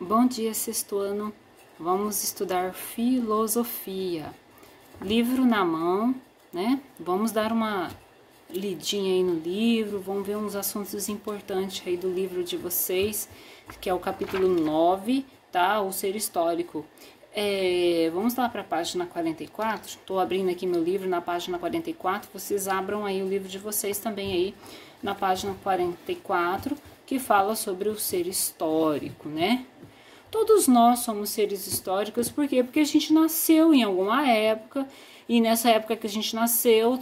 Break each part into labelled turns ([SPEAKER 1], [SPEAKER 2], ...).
[SPEAKER 1] Bom dia, sexto ano. Vamos estudar filosofia. Livro na mão, né? Vamos dar uma lidinha aí no livro, vamos ver uns assuntos importantes aí do livro de vocês, que é o capítulo 9, tá? O ser histórico. Vamos lá para a página 44. Estou abrindo aqui meu livro na página 44. Vocês abram aí o livro de vocês também aí na página 44, que fala sobre o ser histórico, né? Todos nós somos seres históricos, por quê? Porque a gente nasceu em alguma época, e nessa época que a gente nasceu,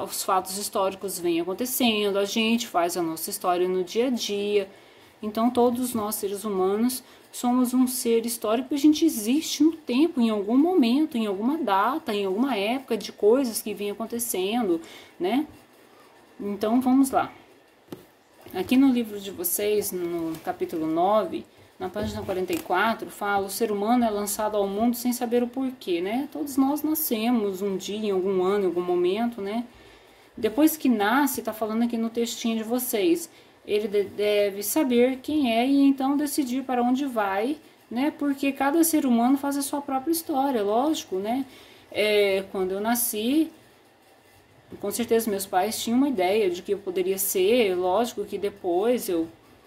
[SPEAKER 1] os fatos históricos vêm acontecendo, a gente faz a nossa história no dia a dia. Então, todos nós, seres humanos, somos um ser histórico, a gente existe no tempo, em algum momento, em alguma data, em alguma época de coisas que vêm acontecendo, né? Então, vamos lá. Aqui no livro de vocês, no capítulo 9, na página 44, fala: o ser humano é lançado ao mundo sem saber o porquê, né? Todos nós nascemos um dia, em algum ano, em algum momento, né? Depois que nasce, tá falando aqui no textinho de vocês, ele deve saber quem é e então decidir para onde vai, né? Porque cada ser humano faz a sua própria história, lógico, né? Quando eu nasci, com certeza meus pais tinham uma ideia de que eu poderia ser, lógico que depois eu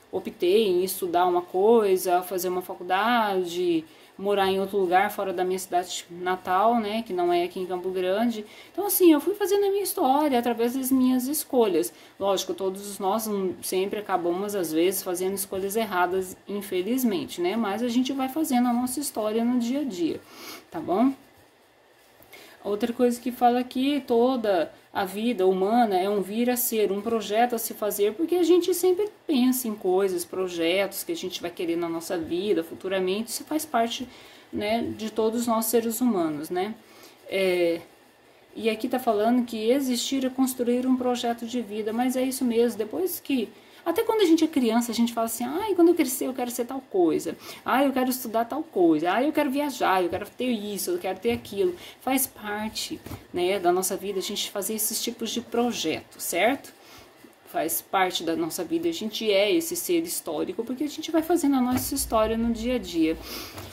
[SPEAKER 1] optei em estudar uma coisa, fazer uma faculdade, morar em outro lugar fora da minha cidade natal, né, que não é aqui em Campo Grande. Então, assim, eu fui fazendo a minha história através das minhas escolhas. Lógico, todos nós sempre acabamos, às vezes, fazendo escolhas erradas, infelizmente, né, mas a gente vai fazendo a nossa história no dia a dia, tá bom? Outra coisa que fala aqui, toda a vida humana é um vir a ser, um projeto a se fazer, porque a gente sempre pensa em coisas, projetos que a gente vai querer na nossa vida futuramente, isso faz parte, né, de todos nós seres humanos, né? E aqui tá falando que existir é construir um projeto de vida, mas é isso mesmo, depois que... Até quando a gente é criança, a gente fala assim, quando eu crescer eu quero ser tal coisa, eu quero estudar tal coisa, eu quero viajar, eu quero ter isso, eu quero ter aquilo. Faz parte, né, da nossa vida a gente fazer esses tipos de projeto, certo? Faz parte da nossa vida, a gente é esse ser histórico, porque a gente vai fazendo a nossa história no dia a dia.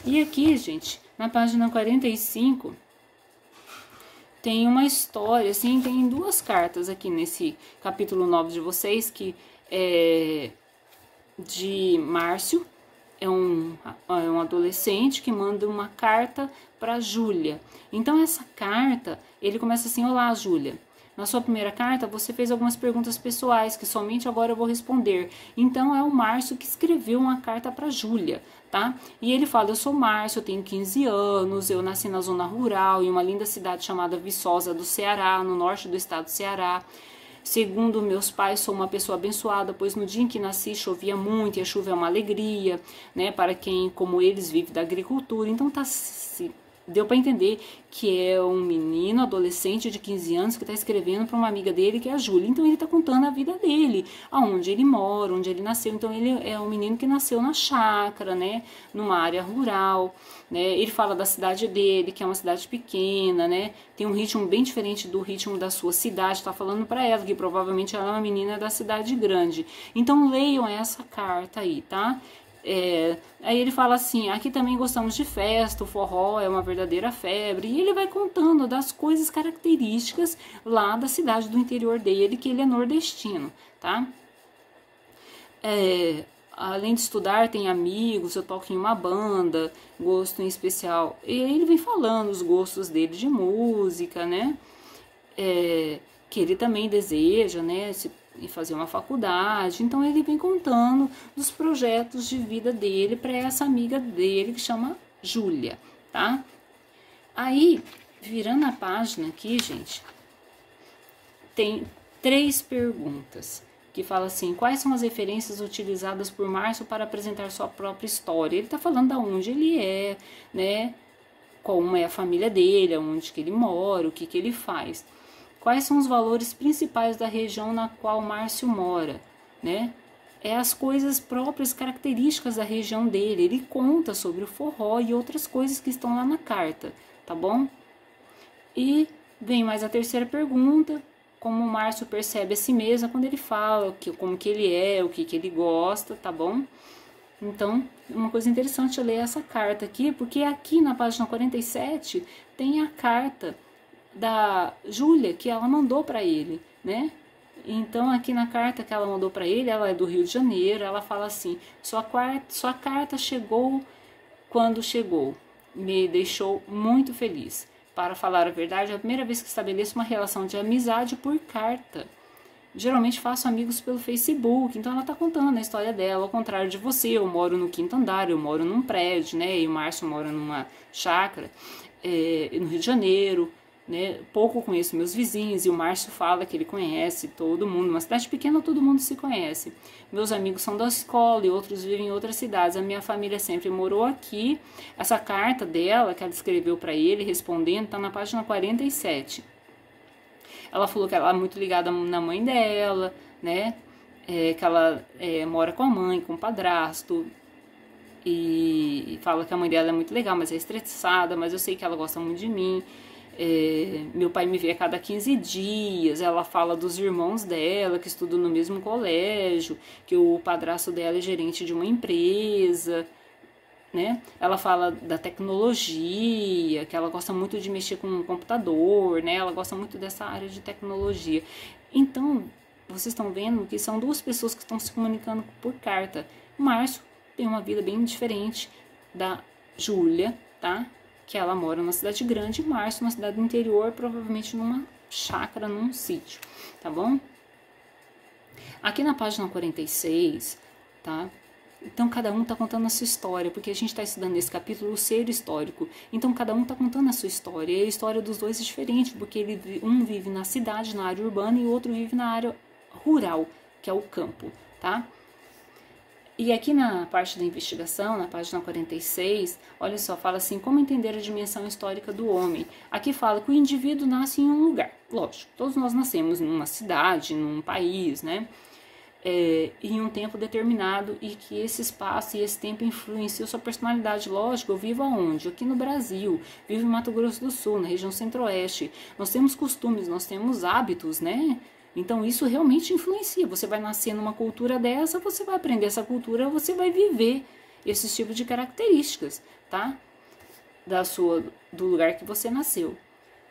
[SPEAKER 1] E aqui, gente, na página 45... tem uma história, assim, tem duas cartas aqui nesse capítulo 9 de vocês, que é de Márcio, é um adolescente que manda uma carta para Júlia. Então, essa carta, ele começa assim: olá, Júlia. Na sua primeira carta, você fez algumas perguntas pessoais que somente agora eu vou responder. Então, é o Márcio que escreveu uma carta para Júlia, tá? E ele fala: eu sou Márcio, eu tenho 15 anos, eu nasci na zona rural, em uma linda cidade chamada Viçosa do Ceará, no norte do estado do Ceará. Segundo meus pais, sou uma pessoa abençoada, pois no dia em que nasci chovia muito e a chuva é uma alegria, né? Para quem, como eles, vive da agricultura. Então, deu para entender que é um menino, adolescente de 15 anos, que está escrevendo para uma amiga dele, que é a Júlia. Então, ele está contando a vida dele, aonde ele mora, onde ele nasceu. Então, ele é um menino que nasceu na chácara, né, numa área rural, né. Ele fala da cidade dele, que é uma cidade pequena, né, tem um ritmo bem diferente do ritmo da sua cidade. Está falando para ela que provavelmente ela é uma menina da cidade grande. Então, leiam essa carta aí, tá? Aí ele fala assim: aqui também gostamos de festa, o forró é uma verdadeira febre. E ele vai contando das coisas características lá da cidade do interior dele, que ele é nordestino, tá? Além de estudar, tem amigos, eu toco em uma banda, gosto em especial. E aí ele vem falando os gostos dele de música, né? Que ele também deseja, né, e fazer uma faculdade. Então ele vem contando dos projetos de vida dele para essa amiga dele que chama Júlia, tá? Aí, virando a página aqui, gente, tem 3 perguntas que fala assim: quais são as referências utilizadas por Márcio para apresentar sua própria história? Ele tá falando de onde ele é, né? Como é a família dele, onde que ele mora, o que que ele faz. Quais são os valores principais da região na qual Márcio mora, né? As coisas próprias, características da região dele. Ele conta sobre o forró e outras coisas que estão lá na carta, tá bom? E vem mais a terceira pergunta: como o Márcio percebe a si mesmo quando ele fala, como que ele é, o que que ele gosta, tá bom? Então, uma coisa interessante é ler essa carta aqui, porque aqui na página 47 tem a carta da Júlia que ela mandou para ele, né? Então, aqui na carta que ela mandou para ele, ela é do Rio de Janeiro, ela fala assim: sua carta chegou quando chegou, me deixou muito feliz. Para falar a verdade, é a primeira vez que estabeleço uma relação de amizade por carta. Geralmente faço amigos pelo Facebook, então ela tá contando a história dela, ao contrário de você. Eu moro no quinto andar, eu moro num prédio, né? E o Márcio mora numa chácara no Rio de Janeiro, né? Pouco conheço meus vizinhos, e o Márcio fala que ele conhece todo mundo. Uma cidade pequena, todo mundo se conhece. Meus amigos são da escola e outros vivem em outras cidades. A minha família sempre morou aqui. Essa carta dela, que ela escreveu para ele, respondendo, tá na página 47. Ela falou que ela é muito ligada na mãe dela, né? Que ela mora com a mãe, com o padrasto. E fala que a mãe dela é muito legal, mas é estressada, mas eu sei que ela gosta muito de mim. Meu pai me vê a cada 15 dias. Ela fala dos irmãos dela, que estudam no mesmo colégio, que o padrasto dela é gerente de uma empresa, né? Ela fala da tecnologia, que ela gosta muito de mexer com o computador, né? Ela gosta muito dessa área de tecnologia. Então, vocês estão vendo que são duas pessoas que estão se comunicando por carta. O Márcio tem uma vida bem diferente da Júlia, tá? Que ela mora numa cidade grande, e Márcio numa cidade do interior, provavelmente numa chácara, num sítio, tá bom? Aqui na página 46, tá? Então, cada um está contando a sua história, porque a gente está estudando nesse capítulo o ser histórico. Então, cada um está contando a sua história. E a história dos dois é diferente, porque um vive na cidade, na área urbana, e o outro vive na área rural, que é o campo, tá? E aqui na parte da investigação, na página 46, olha só, fala assim: como entender a dimensão histórica do homem. Aqui fala que o indivíduo nasce em um lugar. Lógico, todos nós nascemos numa cidade, num país, né? Em um tempo determinado, e que esse espaço e esse tempo influenciam sua personalidade. Lógico, eu vivo aonde? Aqui no Brasil, vivo em Mato Grosso do Sul, na região centro-oeste. Nós temos costumes, nós temos hábitos, né? Então isso realmente influencia. Você vai nascer numa cultura dessa, você vai aprender essa cultura, você vai viver esses tipos de características, tá? Do lugar que você nasceu.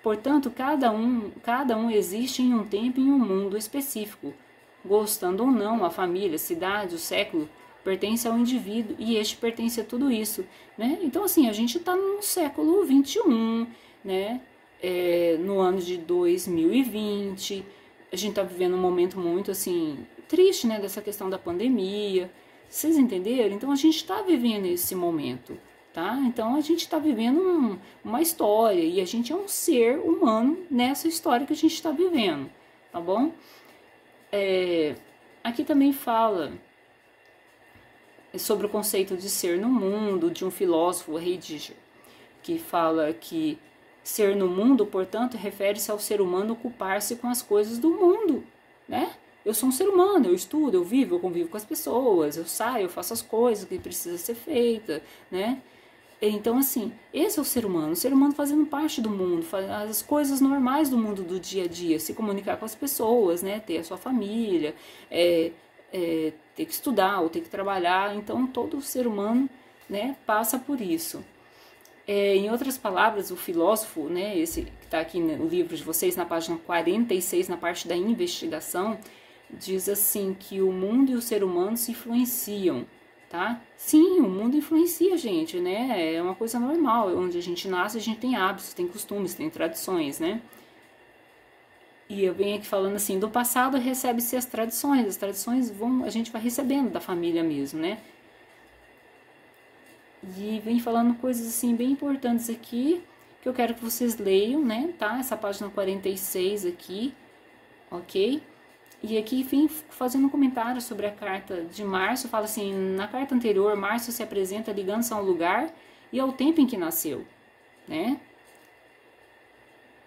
[SPEAKER 1] Portanto, cada um existe em um tempo e em um mundo específico. Gostando ou não, a família, a cidade, o século pertence ao indivíduo, e este pertence a tudo isso, né? Então, assim, a gente está no século 21, né? No ano de 2020, a gente está vivendo um momento muito, assim, triste, né? Dessa questão da pandemia. Vocês entenderam? Então, a gente está vivendo esse momento, tá? Então, a gente está vivendo uma história, e a gente é um ser humano nessa história que a gente está vivendo, tá bom? Aqui também fala sobre o conceito de ser no mundo, de um filósofo, Heidegger, que fala que ser no mundo, portanto, refere-se ao ser humano ocupar-se com as coisas do mundo, né? Eu sou um ser humano, eu estudo, eu vivo, eu convivo com as pessoas, eu saio, eu faço as coisas que precisa ser feita, né? Então, assim, esse é o ser humano fazendo parte do mundo, as coisas normais do mundo do dia a dia, se comunicar com as pessoas, né, ter a sua família, ter que estudar ou ter que trabalhar. Então, todo ser humano, né, passa por isso. Em outras palavras, o filósofo, né, esse que está aqui no livro de vocês, na página 46, na parte da investigação, diz assim que o mundo e o ser humano se influenciam. Tá? Sim, o mundo influencia a gente, né? É uma coisa normal. Onde a gente nasce, a gente tem hábitos, tem costumes, tem tradições, né? E eu venho aqui falando assim, do passado recebe-se as tradições a gente vai recebendo da família mesmo, né? E vem falando coisas assim bem importantes aqui, que eu quero que vocês leiam, né? Tá? Essa página 46 aqui, ok? E aqui vem fazendo um comentário sobre a carta de Márcio. Fala assim: na carta anterior, Márcio se apresenta ligando-se a um lugar e ao tempo em que nasceu, né?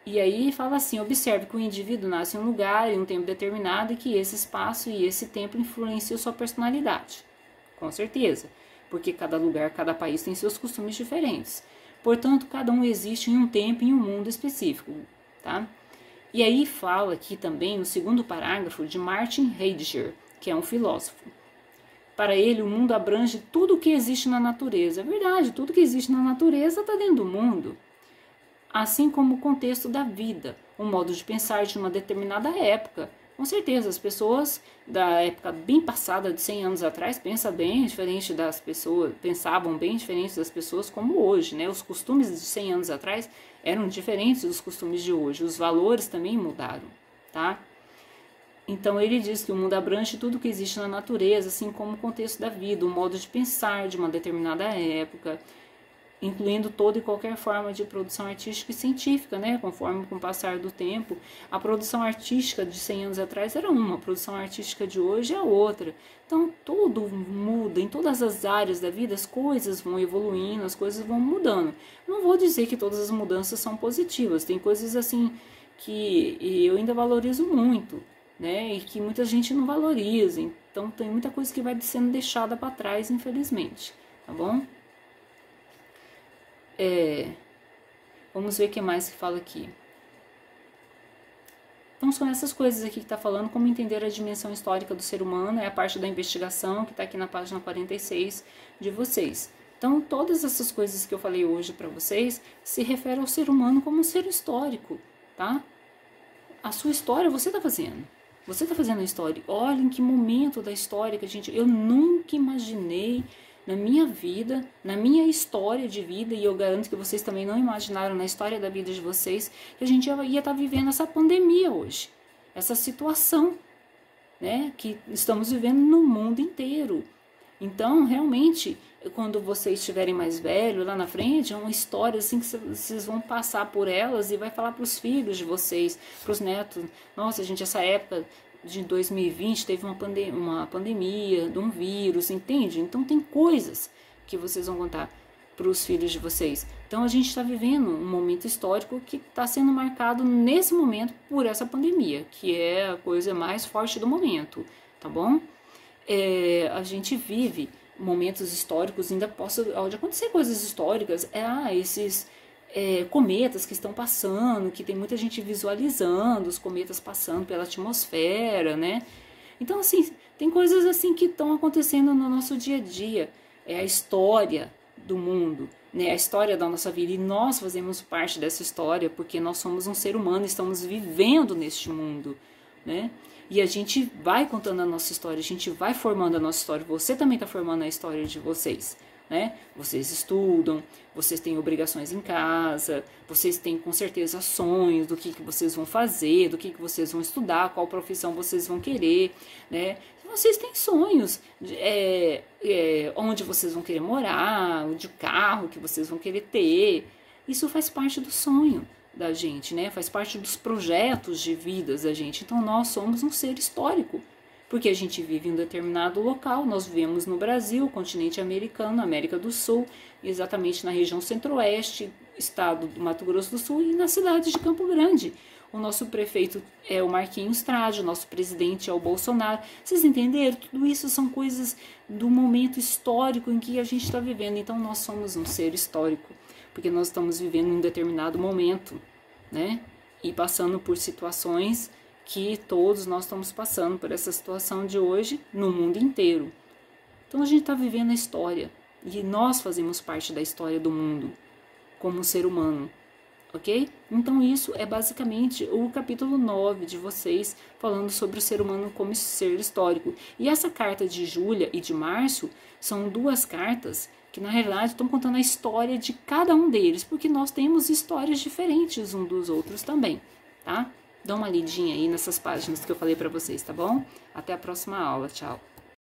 [SPEAKER 1] E aí fala assim: observe que o indivíduo nasce em um lugar, em um tempo determinado, e que esse espaço e esse tempo influenciam sua personalidade. Com certeza, porque cada lugar, cada país tem seus costumes diferentes. Portanto, cada um existe em um tempo e em um mundo específico, tá? E aí fala aqui também, no segundo parágrafo, de Martin Heidegger, que é um filósofo. para ele o mundo abrange tudo o que existe na natureza. É verdade, tudo que existe na natureza está dentro do mundo. Assim como o contexto da vida, o modo de pensar de uma determinada época. Com certeza, as pessoas da época bem passada, de 100 anos atrás, pensavam bem diferente das pessoas como hoje, né? Os costumes de 100 anos atrás eram diferentes dos costumes de hoje, os valores também mudaram, tá? Então ele diz que o mundo abrange tudo que existe na natureza, assim como o contexto da vida, o modo de pensar de uma determinada época, incluindo toda e qualquer forma de produção artística e científica, né? Conforme com o passar do tempo, a produção artística de 100 anos atrás era uma, a produção artística de hoje é outra. Então tudo muda, em todas as áreas da vida as coisas vão evoluindo, as coisas vão mudando. Não vou dizer que todas as mudanças são positivas, tem coisas assim que eu ainda valorizo muito, né? E que muita gente não valoriza, então tem muita coisa que vai sendo deixada para trás, infelizmente, tá bom? Vamos ver o que mais que fala aqui. Então são essas coisas aqui que está falando, como entender a dimensão histórica do ser humano, é a parte da investigação que está aqui na página 46 de vocês. Então todas essas coisas que eu falei hoje para vocês se referem ao ser humano como um ser histórico, tá? A sua história você está fazendo. Você está fazendo a história. Olha em que momento da história que eu nunca imaginei na minha vida, na minha história de vida, e eu garanto que vocês também não imaginaram na história da vida de vocês, que a gente ia estar vivendo essa pandemia hoje, essa situação, né, que estamos vivendo no mundo inteiro. Então, realmente, quando vocês estiverem mais velhos, lá na frente, é uma história assim que vocês vão passar por elas e vai falar para os filhos de vocês, para os netos. Nossa, gente, essa época de 2020 teve uma pandemia de um vírus, entende? Então tem coisas que vocês vão contar para os filhos de vocês. Então a gente está vivendo um momento histórico que está sendo marcado nesse momento por essa pandemia, que é a coisa mais forte do momento, tá bom? A gente vive momentos históricos, ainda pode acontecer coisas históricas, esses cometas que estão passando, que tem muita gente visualizando os cometas passando pela atmosfera, né? Então, assim, tem coisas assim que estão acontecendo no nosso dia a dia. É a história do mundo, né? A história da nossa vida, e nós fazemos parte dessa história porque nós somos um ser humano, estamos vivendo neste mundo, né? E a gente vai contando a nossa história, a gente vai formando a nossa história. Você também está formando a história de vocês, né? Vocês estudam, vocês têm obrigações em casa, vocês têm com certeza sonhos do que vocês vão fazer, do que vocês vão estudar, qual profissão vocês vão querer, né? Vocês têm sonhos, onde vocês vão querer morar, de carro que vocês vão querer ter. Isso faz parte do sonho da gente, né? Faz parte dos projetos de vidas da gente. Então nós somos um ser histórico, porque a gente vive em um determinado local. Nós vivemos no Brasil, continente americano, América do Sul, exatamente na região centro-oeste, estado do Mato Grosso do Sul, e na cidade de Campo Grande. O nosso prefeito é o Marquinhos Trade, o nosso presidente é o Bolsonaro. Vocês entenderam? Tudo isso são coisas do momento histórico em que a gente está vivendo. Então nós somos um ser histórico, porque nós estamos vivendo em um determinado momento, né? E passando por situações que todos nós estamos passando por essa situação de hoje no mundo inteiro. Então a gente está vivendo a história, e nós fazemos parte da história do mundo como ser humano, ok? Então isso é basicamente o capítulo 9 de vocês, falando sobre o ser humano como ser histórico. E essa carta de Júlia e de Márcio são duas cartas que na realidade estão contando a história de cada um deles, porque nós temos histórias diferentes uns dos outros também, tá? Dá uma lidinha aí nessas páginas que eu falei para vocês, tá bom? Até a próxima aula, tchau!